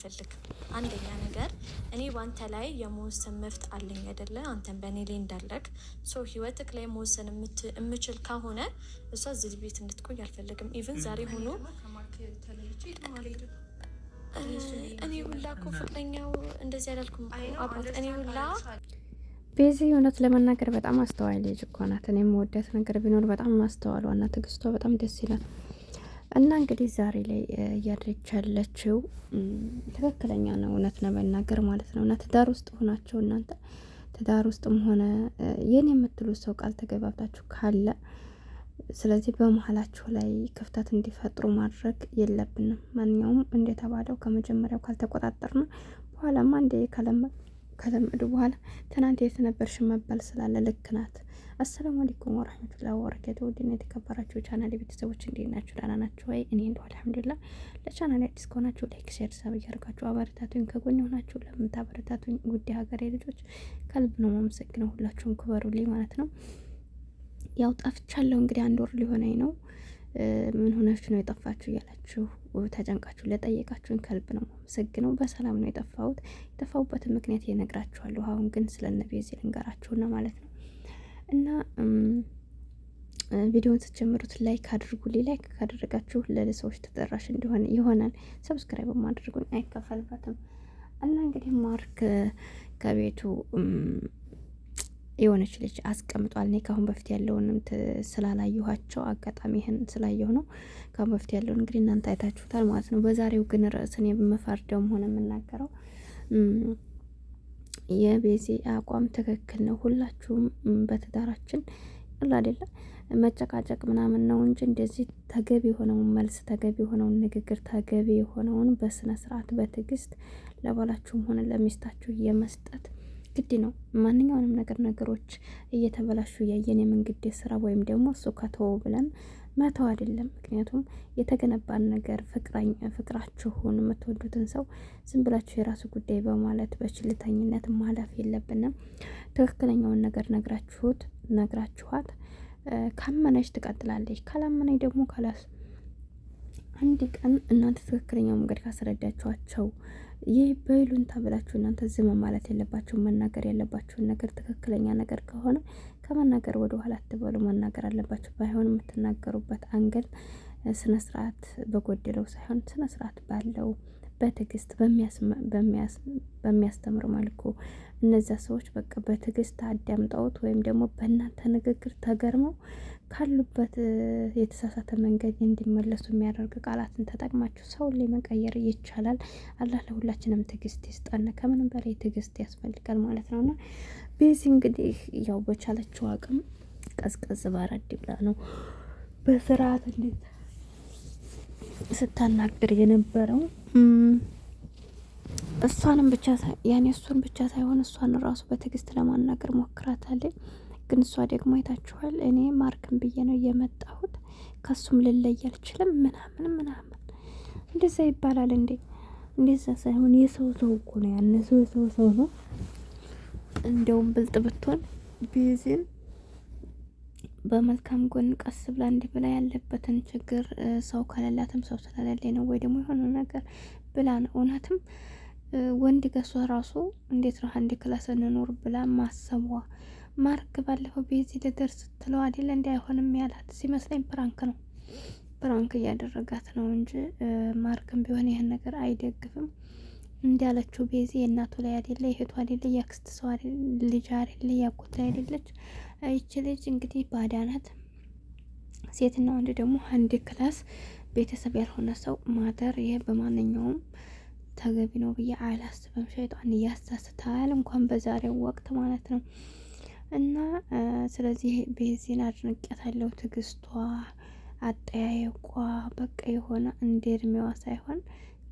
ፈልግም አንደኛ ነገር እኔ ባንተ ላይ የመወሰን መብት አለኝ አይደለ? አንተን በእኔ ላይ እንዳለክ ሶ ህይወትክ ላይ መወሰን የምችል ከሆነ እሷ እዚህ ቤት እንድትቆይ አልፈልግም። ኢቭን ዛሬ ሆኖ እኔ ሁላ እኮ ፍቅረኛው እንደዚህ ያላልኩም አባት እኔ ሁላ ቤዚ እውነት ለመናገር በጣም አስተዋይ ልጅ እኮ ናት። እኔ የምወዳት ነገር ቢኖር በጣም ማስተዋሏና ትዕግስቷ በጣም ደስ ይላል። እና እንግዲህ ዛሬ ላይ እያደረች ያለችው ትክክለኛ ነው፣ እውነት ለመናገር ማለት ነው። እና ትዳር ውስጥ ሆናችሁ እናንተ ትዳር ውስጥም ሆነ የኔ የምትሉት ሰው ቃል ተገባብታችሁ ካለ ስለዚህ በመሀላችሁ ላይ ክፍተት እንዲፈጥሩ ማድረግ የለብንም። ማንኛውም እንደተባለው ከመጀመሪያው ካልተቆጣጠርና በኋላማ እንደ ከለመዱ በኋላ ትናንት የት ነበርሽ መባል ስላለ ልክ ናት። አሰላሙ አለይኩም ወራህመቱላሂ ወበረካቱሁ። ውድና የተከበራችሁ ቻናል ቤተሰቦች እንዴት ናችሁ? ደህና ናችሁ ወይ? እኔ እንደው አልሐምዱሊላህ። ለቻናል አዲስ ከሆናችሁ ላይክ፣ ሼር፣ ሰብ እያደረጋችሁ አበረታቱኝ። ከጎን ሆናችሁ ለምታበረታቱኝ ውድ ሀገሬ ልጆች ከልብ ነው የማመሰግነው። ሁላችሁም ክበሩልኝ ማለት ነው። ያው ጠፍቻለሁ እንግዲህ 1 ወር ሊሆነኝ ነው። ምን ሆናችሁ ነው የጠፋችሁ እያላችሁ ተጨንቃችሁ ለጠየቃችሁኝ ከልብ ነው የማመሰግነው። በሰላም ነው የጠፋሁት። የጠፋሁበትን ምክንያት እነግራችኋለሁ። አሁን ግን ስለነ ቤዚ ልንገራችሁና ማለት ነው። እና ቪዲዮውን ስትጀምሩት ላይክ አድርጉልኝ። ላይክ ካደረጋችሁ ለሰዎች ተደራሽ እንዲሆን ይሆናል። ሰብስክራይብ ማድረጉኝ አይከፈልበትም። እና እንግዲህ ማርክ ከቤቱ የሆነች ልጅ አስቀምጧል። እኔ ካሁን በፊት ያለውንም ስላላየኋቸው አጋጣሚ ይህን ስላየሁ ነው። ካሁን በፊት ያለውን እንግዲህ እናንተ አይታችሁታል ማለት ነው። በዛሬው ግን ርዕስን የምፈርደውም ሆነ የምናገረው የቤዚ አቋም ትክክል ነው። ሁላችሁም በትዳራችን አይደለ መጨቃጨቅ ምናምን ነው እንጂ እንደዚህ ተገቢ የሆነውን መልስ፣ ተገቢ የሆነውን ንግግር፣ ተገቢ የሆነውን በስነ ስርዓት በትዕግስት ለባላችሁም ሆነ ለሚስታችሁ የመስጠት ግድ ነው። ማንኛውንም ነገሮች እየተበላሹ ያየን የመንግዴ ስራ ወይም ደግሞ እሱ ከተወው ብለን መተው አይደለም። ምክንያቱም የተገነባን ነገር ፍቅራችሁን የምትወዱትን ሰው ዝም ብላችሁ የራሱ ጉዳይ በማለት በችልተኝነት ማለፍ የለብንም። ትክክለኛውን ነገር ነግራችኋት ካመነች ትቀጥላለች፣ ካላመነች ደግሞ ካላስ አንድ ቀን እናንተ ትክክለኛው መንገድ ካስረዳችኋቸው ይህ በይሉንታ ብላችሁ እናንተ ዝም ማለት የለባችሁ። መናገር ያለባችሁን ነገር ትክክለኛ ነገር ከሆነ ከመናገር ወደ ኋላ አትበሉ፣ መናገር አለባችሁ። ባይሆን የምትናገሩበት አንገል ስነ ስርዓት በጎደለው ሳይሆን ስነ ስርዓት ባለው በትዕግስት በሚያስተምር መልኩ እነዚያ ሰዎች በቃ በትዕግስት አዳምጠውት ወይም ደግሞ በእናንተ ንግግር ተገርመው ካሉበት የተሳሳተ መንገድ እንዲመለሱ የሚያደርግ ቃላትን ተጠቅማችሁ ሰውን ላይ መቀየር ይቻላል። አላህ ለሁላችንም ትዕግስት ይስጠን። ከምንም በላይ ትዕግስት ያስፈልጋል ማለት ነውና ቤዚ እንግዲህ ያው በቻለችው አቅም ቀዝቀዝ ባረድ ብላ ነው በስርዓት እንዴት ስታናግር የነበረው። እሷንም ብቻ እሱን ብቻ ሳይሆን እሷን ራሱ በትዕግስት ለማናገር ሞክራታለች። ግን እሷ ደግሞ አይታችኋል፣ እኔ ማርክን ብዬ ነው የመጣሁት ከሱም ልለይ አልችልም ምናምን እንደዛ ይባላል እንዴ? እንደዛ ሳይሆን የሰው እኮ ነው ያነሰው ሰው ነው። እንደውም ብልጥ ብትሆን ቤዚን በመልካም ጎን ቀስ ብላ እንዲህ ብላ ያለበትን ችግር ሰው ከሌላትም ሰው ስለሌለኝ ነው ወይ ደግሞ የሆነ ነገር ብላ ነው። እውነትም ወንድ ገሷ ራሱ እንዴት ነው አንድ ክላስ እንኖር ብላ ማሰቧ። ማርክ ባለፈው ቤዚ ልደርስ ስትለው አይደለ እንዴ አይሆንም ያላት ሲመስለኝ ፕራንክ እያደረጋት ነው እንጂ ማርክም ቢሆን ይህን ነገር አይደግፍም። እንዲያለችው ቤዚ የእናቱ ላይ አይደለ የእህቱ አይደለ ያክስት ሰው አይደለ ልጅ አይደለ ያጎት ላይ አይደለች። ይቺ ልጅ እንግዲህ ባዳናት ሴትና ወንድ ደግሞ አንድ ክላስ ቤተሰብ ያልሆነ ሰው ማደር ይሄ በማንኛውም ተገቢ ነው ብዬ አላስብም። ሸይጣን ያሳስታል እንኳን በዛሬው ወቅት ማለት ነው። እና ስለዚህ ቤዚን አድንቄያታለሁ። ትዕግስቷ፣ አጠያየቋ በቃ የሆነ እንደ እድሜዋ ሳይሆን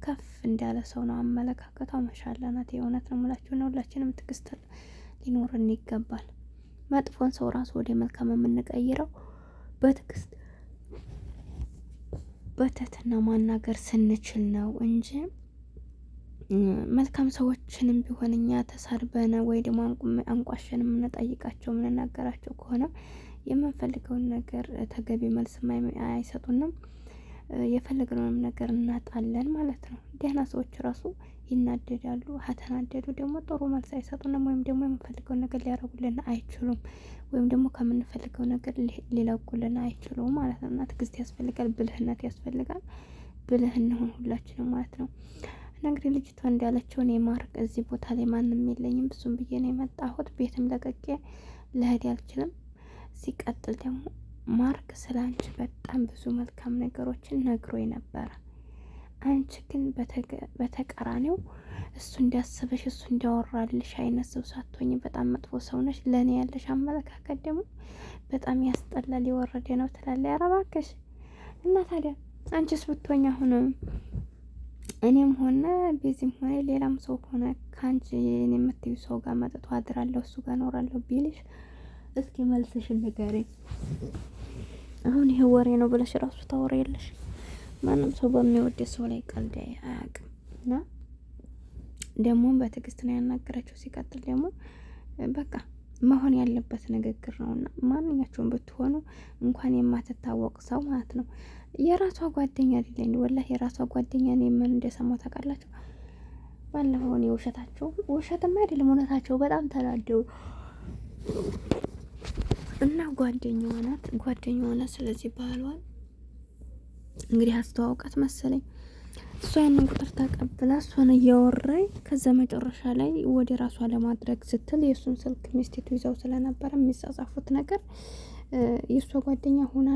ከፍ እንዳለ ሰው ነው አመለካከቷ። ማሻአላ ናት። የእውነት ነው የምላችሁ ነው። ሁላችንም ትዕግስት ሊኖርን ይገባል። መጥፎን ሰው ራሱ ወደ መልካም የምንቀይረው በትዕግስት በትህትና ማናገር ስንችል ነው እንጂ መልካም ሰዎችንም ቢሆን እኛ ተሳርበን ወይ ደግሞ አንቋሸን የምንጠይቃቸው የምንናገራቸው ከሆነ የምንፈልገውን ነገር ተገቢ መልስ አይሰጡንም። የፈለግነውንም ነገር እናጣለን ማለት ነው። ደህና ሰዎች ራሱ ይናደዳሉ። ከተናደዱ ደግሞ ጥሩ መልስ አይሰጡንም፣ ወይም ደግሞ የምንፈልገውን ነገር ሊያደርጉልን አይችሉም፣ ወይም ደግሞ ከምንፈልገው ነገር ሊለቁልን አይችሉም ማለት ነው። እና ትዕግስት ያስፈልጋል፣ ብልህነት ያስፈልጋል። ብልህ እንሆን ሁላችንም ማለት ነው። እና እንግዲህ ልጅቷ እንዳለችው እኔ ማርክ እዚህ ቦታ ላይ ማንም የለኝም፣ ብዙም ብዬ ነው የመጣሁት፣ ቤትም ለቀቄ ልሄድ አልችልም። ሲቀጥል ደግሞ ማርክ ስለ አንቺ በጣም ብዙ መልካም ነገሮችን ነግሮኝ ነበረ። አንቺ ግን በተቃራኒው እሱ እንዳሰበሽ እሱ እንዳወራልሽ አይነት ሰው ሳትሆኝ በጣም መጥፎ ሰው ነሽ። ለእኔ ያለሽ አመለካከት ደግሞ በጣም ያስጠላል፣ የወረደ ነው ትላለች። ኧረ እባክሽ እና ታዲያ አንቺስ ብትሆኝ አሁንም እኔም ሆነ ቤዚም ሆነ ሌላም ሰው ሆነ ከአንቺ የምትዩ ሰው ጋር መጥቶ አድራለሁ እሱ ጋር እኖራለሁ ቢልሽ እስኪ መልስሽን ንገሪኝ። አሁን ይሄ ወሬ ነው ብለሽ ራሱ ታወሪ የለሽ። ማንም ሰው በሚወድ ሰው ላይ ቀልድ አያውቅም። እና ደግሞ በትዕግስት ነው ያናገረችው። ሲቀጥል ደግሞ በቃ መሆን ያለበት ንግግር ነውና ማንኛቸውም ብትሆኑ እንኳን የማትታወቅ ሰው ማለት ነው የራሷ ጓደኛ አይደለኝ ወላሂ የራሷ ጓደኛ ነው። ምን እንደሰማው ታውቃላችሁ? ባለፈው ነው ውሸትም አይደለም እውነታቸው በጣም ተናደው እና ጓደኛዋ ናት። ስለዚህ ባህሏን እንግዲህ አስተዋውቃት መሰለኝ። እሷ ያንን ቁጥር ተቀብላ እሷን እያወራኝ ከዛ መጨረሻ ላይ ወደ ራሷ ለማድረግ ስትል የእሱን ስልክ ሚስቲቱ ይዘው ስለነበረ የሚጻጻፉት ነገር የእሷ ጓደኛ ሆና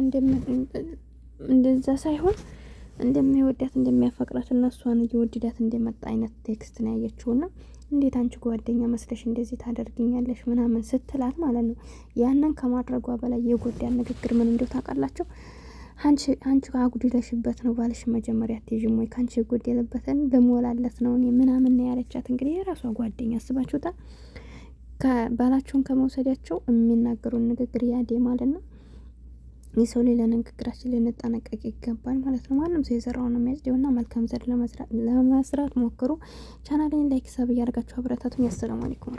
እንደዛ ሳይሆን እንደሚወዳት እንደሚያፈቅራት እና እሷን እየወደዳት እንደመጣ አይነት ቴክስት ነው ያየችውና እንዴት አንቺ ጓደኛ መስለሽ እንደዚህ ታደርግኛለሽ ምናምን ስትላት ማለት ነው። ያንን ከማድረጓ በላይ የጎዳን ንግግር ምን እንደው ታውቃላችሁ? አንቺ አጉድለሽበት ነው ባልሽ መጀመሪያ አትይዥም ወይ? ካንቺ የጎደለበትን ልሞላለት ነው እኔ ምናምን ነው ያለቻት። እንግዲህ የራሷ ጓደኛ አስባችሁታል። ከባላቸውን ከመውሰዳቸው የሚናገሩን ንግግር ያዴማል እና የሰው ላይ ለንግግራችን ልንጠነቀቅ ይገባል ማለት ነው። ማንም ሰው የዘራውን ነው የሚያጭደውና መልካም ዘር ለመስራት ሞክሩ። ቻናሌን ላይክ ሰብ እያደረጋችሁ አብረታቱኝ። አሰላሙ አለይኩም።